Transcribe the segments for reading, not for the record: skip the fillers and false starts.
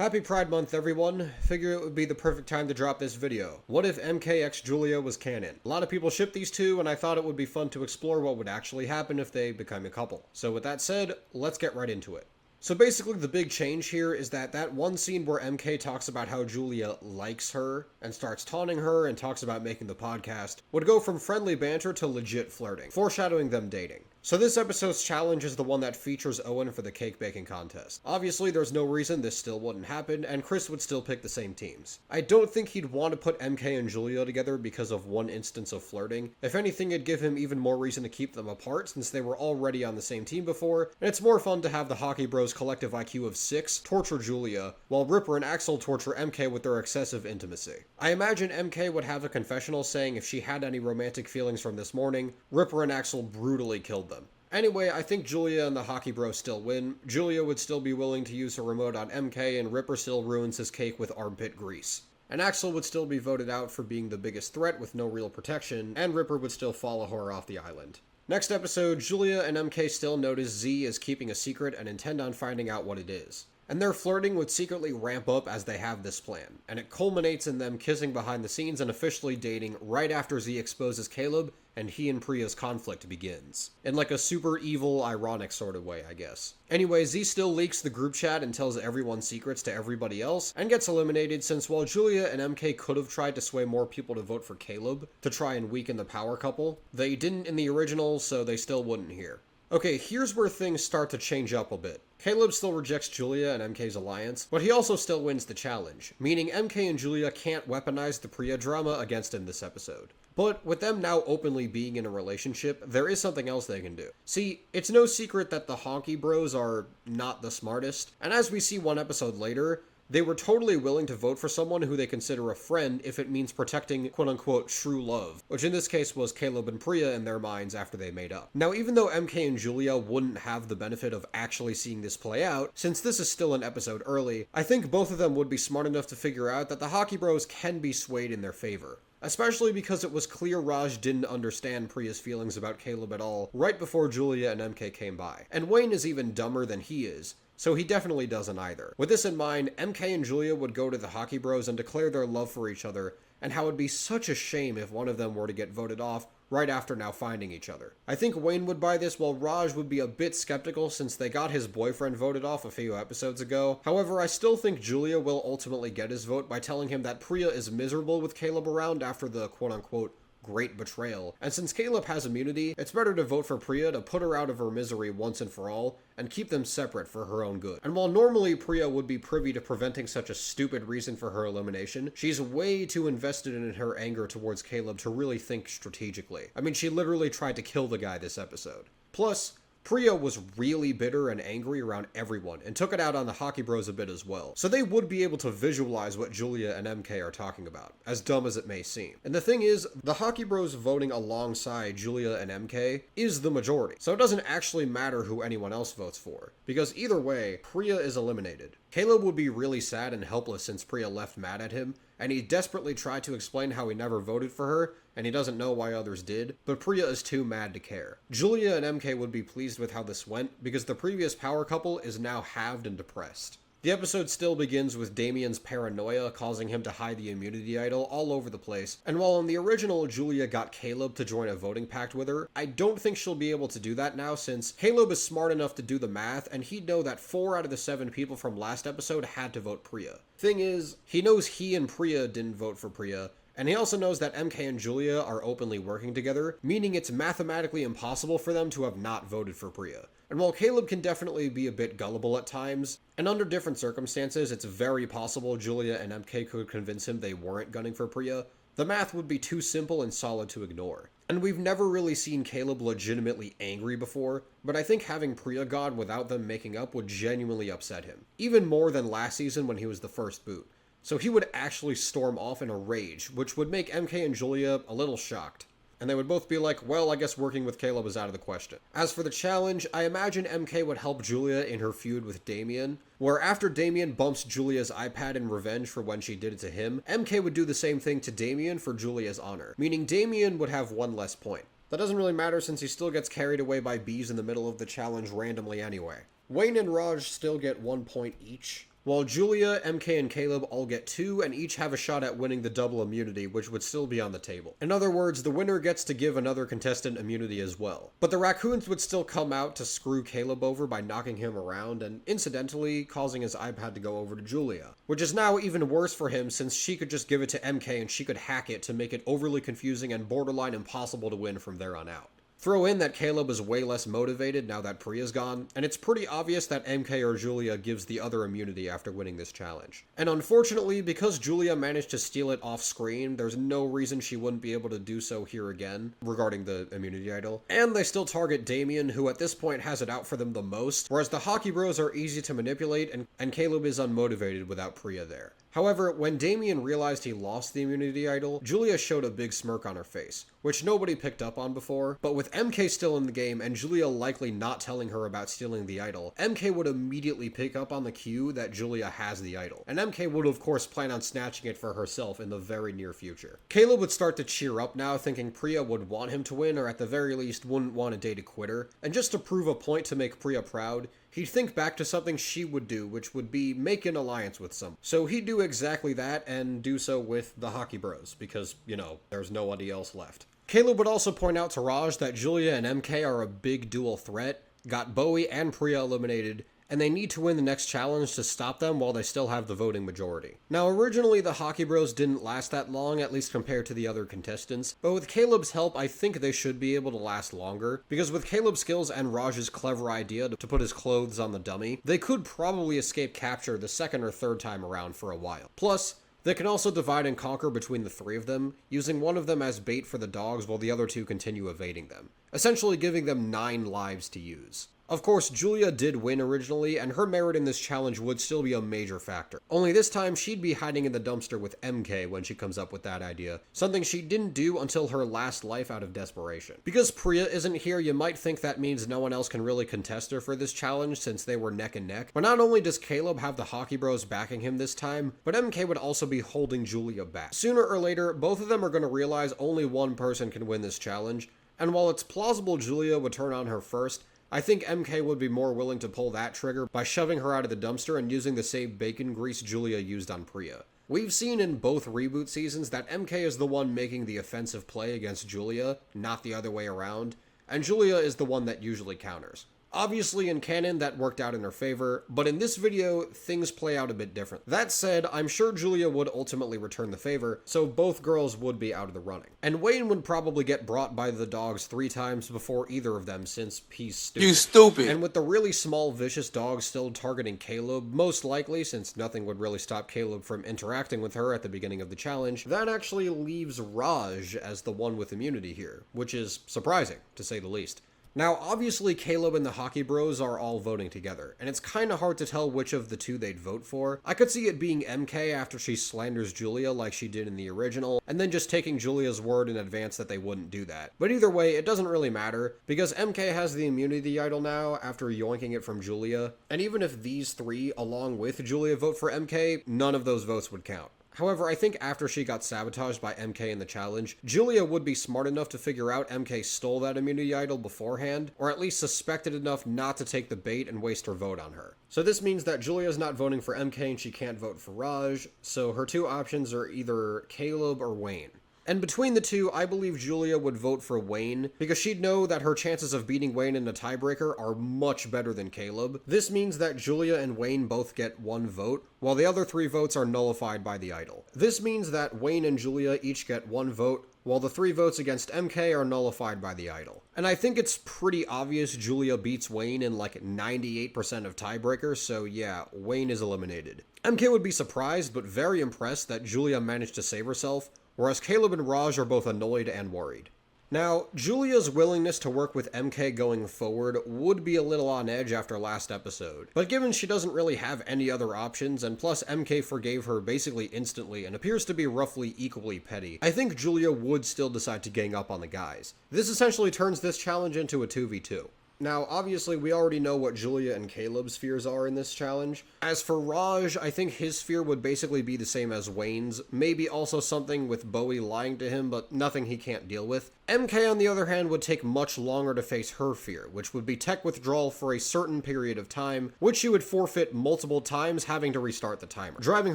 Happy Pride Month, everyone. Figure it would be the perfect time to drop this video. What if MK x Julia was canon? A lot of people ship these two, and I thought it would be fun to explore what would actually happen if they become a couple. So with that said, let's get right into it. So basically the big change here is that one scene where MK talks about how Julia likes her and starts taunting her and talks about making the podcast would go from friendly banter to legit flirting, foreshadowing them dating. So this episode's challenge is the one that features Owen for the cake baking contest. Obviously there's no reason this still wouldn't happen, and Chris would still pick the same teams. I don't think he'd want to put MK and Julia together because of one instance of flirting. If anything, it'd give him even more reason to keep them apart since they were already on the same team before, and it's more fun to have the Hockey Bros collective IQ of 6 torture Julia, while Ripper and Axel torture MK with their excessive intimacy. I imagine MK would have a confessional saying if she had any romantic feelings from this morning, Ripper and Axel brutally killed them. Anyway, I think Julia and the Hockey Bros still win. Julia would still be willing to use her remote on MK, and Ripper still ruins his cake with armpit grease. And Axel would still be voted out for being the biggest threat with no real protection, and Ripper would still follow her off the island. Next episode, Julia and MK still notice Z is keeping a secret and intend on finding out what it is. And their flirting would secretly ramp up as they have this plan, and it culminates in them kissing behind the scenes and officially dating right after Z exposes Caleb and he and Priya's conflict begins. In like a super evil, ironic sort of way, I guess. Anyway, Z still leaks the group chat and tells everyone's secrets to everybody else, and gets eliminated since while Julia and MK could have tried to sway more people to vote for Caleb to try and weaken the power couple, they didn't in the original, so they still wouldn't here. Okay, here's where things start to change up a bit. Caleb still rejects Julia and MK's alliance, but he also still wins the challenge, meaning MK and Julia can't weaponize the Priya drama against him this episode. But with them now openly being in a relationship, there is something else they can do. See, it's no secret that the Honky Bros are not the smartest, and as we see one episode later, they were totally willing to vote for someone who they consider a friend if it means protecting quote-unquote true love, which in this case was Caleb and Priya in their minds after they made up. Now, even though MK and Julia wouldn't have the benefit of actually seeing this play out, since this is still an episode early, I think both of them would be smart enough to figure out that the Hockey Bros can be swayed in their favor. Especially because it was clear Raj didn't understand Priya's feelings about Caleb at all right before Julia and MK came by. And Wayne is even dumber than he is, so he definitely doesn't either. With this in mind, MK and Julia would go to the Hockey Bros and declare their love for each other, and how it'd be such a shame if one of them were to get voted off right after now finding each other. I think Wayne would buy this while Raj would be a bit skeptical since they got his boyfriend voted off a few episodes ago. However, I still think Julia will ultimately get his vote by telling him that Priya is miserable with Caleb around after the quote-unquote great betrayal, and since Caleb has immunity, it's better to vote for Priya to put her out of her misery once and for all, and keep them separate for her own good. And while normally Priya would be privy to preventing such a stupid reason for her elimination, she's way too invested in her anger towards Caleb to really think strategically. I mean, she literally tried to kill the guy this episode. Plus, Priya was really bitter and angry around everyone, and took it out on the Hockey Bros a bit as well. So they would be able to visualize what Julia and MK are talking about, as dumb as it may seem. And the thing is, the Hockey Bros voting alongside Julia and MK is the majority, so it doesn't actually matter who anyone else votes for, because either way, Priya is eliminated. Caleb would be really sad and helpless since Priya left mad at him, and he desperately tried to explain how he never voted for her, and he doesn't know why others did, but Priya is too mad to care. Julia and MK would be pleased with how this went, because the previous power couple is now halved and depressed. The episode still begins with Damien's paranoia causing him to hide the immunity idol all over the place, and while in the original Julia got Caleb to join a voting pact with her, I don't think she'll be able to do that now since Caleb is smart enough to do the math and he'd know that 4 out of the 7 people from last episode had to vote Priya. Thing is, he knows he and Priya didn't vote for Priya, and he also knows that MK and Julia are openly working together, meaning it's mathematically impossible for them to have not voted for Priya. And while Caleb can definitely be a bit gullible at times, and under different circumstances it's very possible Julia and MK could convince him they weren't gunning for Priya, the math would be too simple and solid to ignore. And we've never really seen Caleb legitimately angry before, but I think having Priya gone without them making up would genuinely upset him. Even more than last season when he was the first boot. So he would actually storm off in a rage, which would make MK and Julia a little shocked. And they would both be like, well, I guess working with Caleb is out of the question. As for the challenge, I imagine MK would help Julia in her feud with Damien, where after Damien bumps Julia's iPad in revenge for when she did it to him, MK would do the same thing to Damien for Julia's honor, meaning Damien would have 1 less point. That doesn't really matter since he still gets carried away by bees in the middle of the challenge randomly anyway. Wayne and Raj still get 1 point each, while Julia, MK, and Caleb all get 2 and each have a shot at winning the double immunity, which would still be on the table. In other words, the winner gets to give another contestant immunity as well. But the raccoons would still come out to screw Caleb over by knocking him around and incidentally causing his iPad to go over to Julia, which is now even worse for him since she could just give it to MK and she could hack it to make it overly confusing and borderline impossible to win from there on out. Throw in that Caleb is way less motivated now that Priya's gone, and it's pretty obvious that MK or Julia gives the other immunity after winning this challenge. And unfortunately, because Julia managed to steal it off screen, there's no reason she wouldn't be able to do so here again, regarding the immunity idol. And they still target Damien, who at this point has it out for them the most, whereas the Hockey Bros are easy to manipulate, and Caleb is unmotivated without Priya there. However, when Damien realized he lost the immunity idol, Julia showed a big smirk on her face, which nobody picked up on before, but with MK still in the game and Julia likely not telling her about stealing the idol, MK would immediately pick up on the cue that Julia has the idol, and MK would of course plan on snatching it for herself in the very near future. Caleb would start to cheer up now, thinking Priya would want him to win, or at the very least wouldn't want to date a quitter, and just to prove a point to make Priya proud, he'd think back to something she would do, which would be make an alliance with someone. So he'd do exactly that and do so with the Hockey Bros, because, you know, there's nobody else left. Caleb would also point out to Raj that Julia and MK are a big dual threat, got Bowie and Priya eliminated, and they need to win the next challenge to stop them while they still have the voting majority. Now, originally the Hockey Bros didn't last that long, at least compared to the other contestants, but with Caleb's help, I think they should be able to last longer, because with Caleb's skills and Raj's clever idea to put his clothes on the dummy, they could probably escape capture the second or third time around for a while. Plus, they can also divide and conquer between the 3 of them, using one of them as bait for the dogs while the other 2 continue evading them, essentially giving them 9 lives to use. Of course, Julia did win originally, and her merit in this challenge would still be a major factor. Only this time, she'd be hiding in the dumpster with MK when she comes up with that idea, something she didn't do until her last life out of desperation. Because Priya isn't here, you might think that means no one else can really contest her for this challenge since they were neck and neck, but not only does Caleb have the Hockey Bros backing him this time, but MK would also be holding Julia back. Sooner or later, both of them are going to realize only one person can win this challenge, and while it's plausible Julia would turn on her first, I think MK would be more willing to pull that trigger by shoving her out of the dumpster and using the same bacon grease Julia used on Priya. We've seen in both reboot seasons that MK is the one making the offensive play against Julia, not the other way around, and Julia is the one that usually counters. Obviously in canon that worked out in her favor, but in this video things play out a bit different. That said, I'm sure Julia would ultimately return the favor, so both girls would be out of the running. And Wayne would probably get brought by the dogs 3 times before either of them since he's stupid. You stupid! And with the really small vicious dog still targeting Caleb, most likely, since nothing would really stop Caleb from interacting with her at the beginning of the challenge, that actually leaves Raj as the one with immunity here, which is surprising, to say the least. Now, obviously, Caleb and the Hockey Bros are all voting together, and it's kinda hard to tell which of the 2 they'd vote for. I could see it being MK after she slanders Julia like she did in the original, and then just taking Julia's word in advance that they wouldn't do that. But either way, it doesn't really matter, because MK has the immunity idol now after yoinking it from Julia, and even if these 3, along with Julia, vote for MK, none of those votes would count. However, I think after she got sabotaged by MK in the challenge, Julia would be smart enough to figure out MK stole that immunity idol beforehand, or at least suspected enough not to take the bait and waste her vote on her. So this means that Julia's not voting for MK and she can't vote for Raj, so her 2 options are either Caleb or Wayne. And between the 2, I believe Julia would vote for Wayne, because she'd know that her chances of beating Wayne in a tiebreaker are much better than Caleb. This means that Julia and Wayne both get 1 vote, while the other 3 votes are nullified by the idol. This means that Wayne and Julia each get 1 vote, while the 3 votes against MK are nullified by the idol. And I think it's pretty obvious Julia beats Wayne in like 98% of tiebreakers, so yeah, Wayne is eliminated. MK would be surprised, but very impressed that Julia managed to save herself, whereas Caleb and Raj are both annoyed and worried. Now, Julia's willingness to work with MK going forward would be a little on edge after last episode, but given she doesn't really have any other options, and plus MK forgave her basically instantly and appears to be roughly equally petty, I think Julia would still decide to gang up on the guys. This essentially turns this challenge into a 2v2. Now, obviously, we already know what Julia and Caleb's fears are in this challenge. As for Raj, I think his fear would basically be the same as Wayne's, maybe also something with Bowie lying to him, but nothing he can't deal with. MK, on the other hand, would take much longer to face her fear, which would be tech withdrawal for a certain period of time, which she would forfeit multiple times, having to restart the timer, driving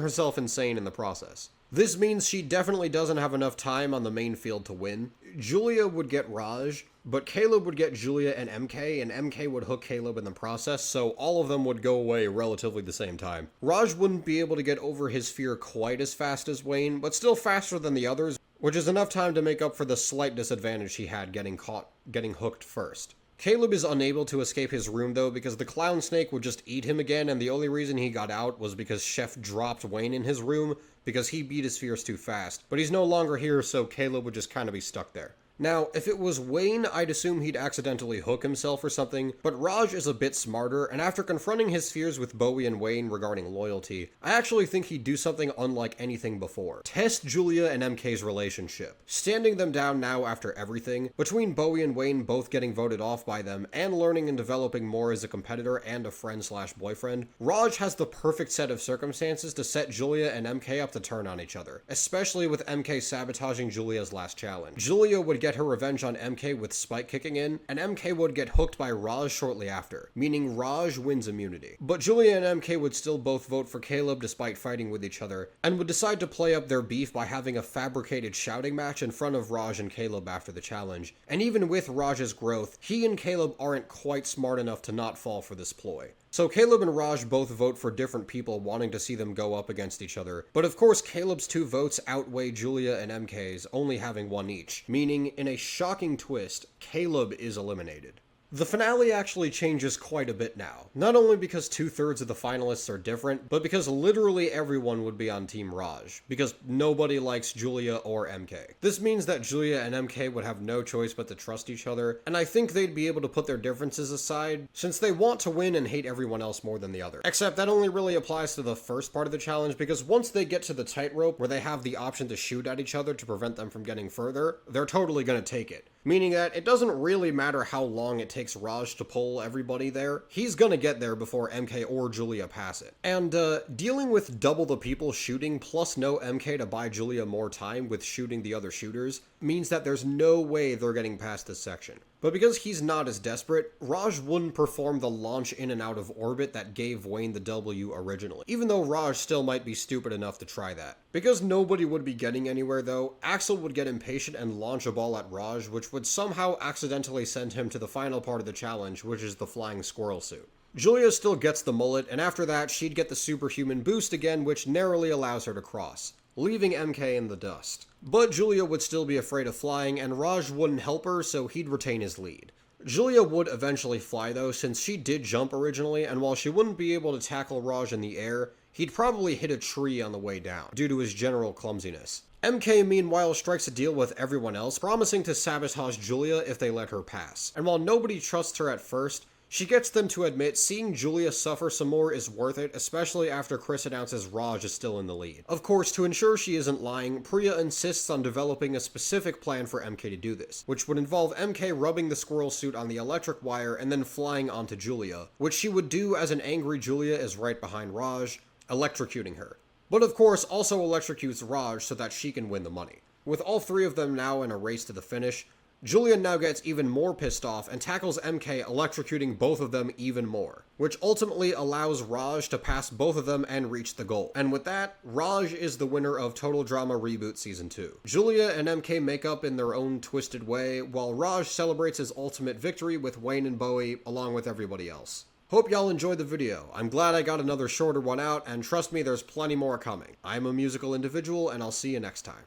herself insane in the process. This means she definitely doesn't have enough time on the main field to win. Julia would get Raj, but Caleb would get Julia and MK would hook Caleb in the process, so all of them would go away relatively the same time. Raj wouldn't be able to get over his fear quite as fast as Wayne, but still faster than the others, which is enough time to make up for the slight disadvantage he had getting hooked first. Caleb is unable to escape his room though because the clown snake would just eat him again, and the only reason he got out was because Chef dropped Wayne in his room because he beat his fears too fast. But he's no longer here, so Caleb would just kind of be stuck there. Now, if it was Wayne, I'd assume he'd accidentally hook himself or something, but Raj is a bit smarter, and after confronting his fears with Bowie and Wayne regarding loyalty, I actually think he'd do something unlike anything before. Test Julia and MK's relationship. Standing them down now after everything, between Bowie and Wayne both getting voted off by them, and learning and developing more as a competitor and a friend/boyfriend, Raj has the perfect set of circumstances to set Julia and MK up to turn on each other, especially with MK sabotaging Julia's last challenge. Julia would get her revenge on MK with Spike kicking in, and MK would get hooked by Raj shortly after, meaning Raj wins immunity. But Julia and MK would still both vote for Caleb despite fighting with each other, and would decide to play up their beef by having a fabricated shouting match in front of Raj and Caleb after the challenge. And even with Raj's growth, he and Caleb aren't quite smart enough to not fall for this ploy. So Caleb and Raj both vote for different people wanting to see them go up against each other, but of course Caleb's 2 votes outweigh Julia and MK's, only having 1 each, meaning in a shocking twist, Caleb is eliminated. The finale actually changes quite a bit now, not only because 2/3 of the finalists are different, but because literally everyone would be on Team Raj, because nobody likes Julia or MK. This means that Julia and MK would have no choice but to trust each other, and I think they'd be able to put their differences aside, since they want to win and hate everyone else more than the other. Except that only really applies to the first part of the challenge, because once they get to the tightrope where they have the option to shoot at each other to prevent them from getting further, they're totally gonna take it. Meaning that it doesn't really matter how long it takes Raj to pull everybody there, he's gonna get there before MK or Julia pass it. And dealing with double the people shooting plus no MK to buy Julia more time with shooting the other shooters means that there's no way they're getting past this section. But because he's not as desperate, Raj wouldn't perform the launch in and out of orbit that gave Wayne the W originally, even though Raj still might be stupid enough to try that. Because nobody would be getting anywhere though, Axel would get impatient and launch a ball at Raj, which would somehow accidentally send him to the final part of the challenge, which is the flying squirrel suit. Julia still gets the mullet, and after that she'd get the superhuman boost again, which narrowly allows her to cross, leaving MK in the dust. But Julia would still be afraid of flying, and Raj wouldn't help her, so he'd retain his lead. Julia would eventually fly though, since she did jump originally, and while she wouldn't be able to tackle Raj in the air, he'd probably hit a tree on the way down, due to his general clumsiness. MK meanwhile strikes a deal with everyone else, promising to sabotage Julia if they let her pass. And while nobody trusts her at first, she gets them to admit seeing Julia suffer some more is worth it, especially after Chris announces Raj is still in the lead. Of course, to ensure she isn't lying, Priya insists on developing a specific plan for MK to do this, which would involve MK rubbing the squirrel suit on the electric wire and then flying onto Julia, which she would do as an angry Julia is right behind Raj, electrocuting her. But of course also electrocutes Raj so that she can win the money. With all 3 of them now in a race to the finish, Julia now gets even more pissed off and tackles MK, electrocuting both of them even more, which ultimately allows Raj to pass both of them and reach the goal. And with that, Raj is the winner of Total Drama Reboot Season 2. Julia and MK make up in their own twisted way, while Raj celebrates his ultimate victory with Wayne and Bowie along with everybody else. Hope y'all enjoyed the video. I'm glad I got another shorter one out, and trust me, there's plenty more coming. I'm a musical individual, and I'll see you next time.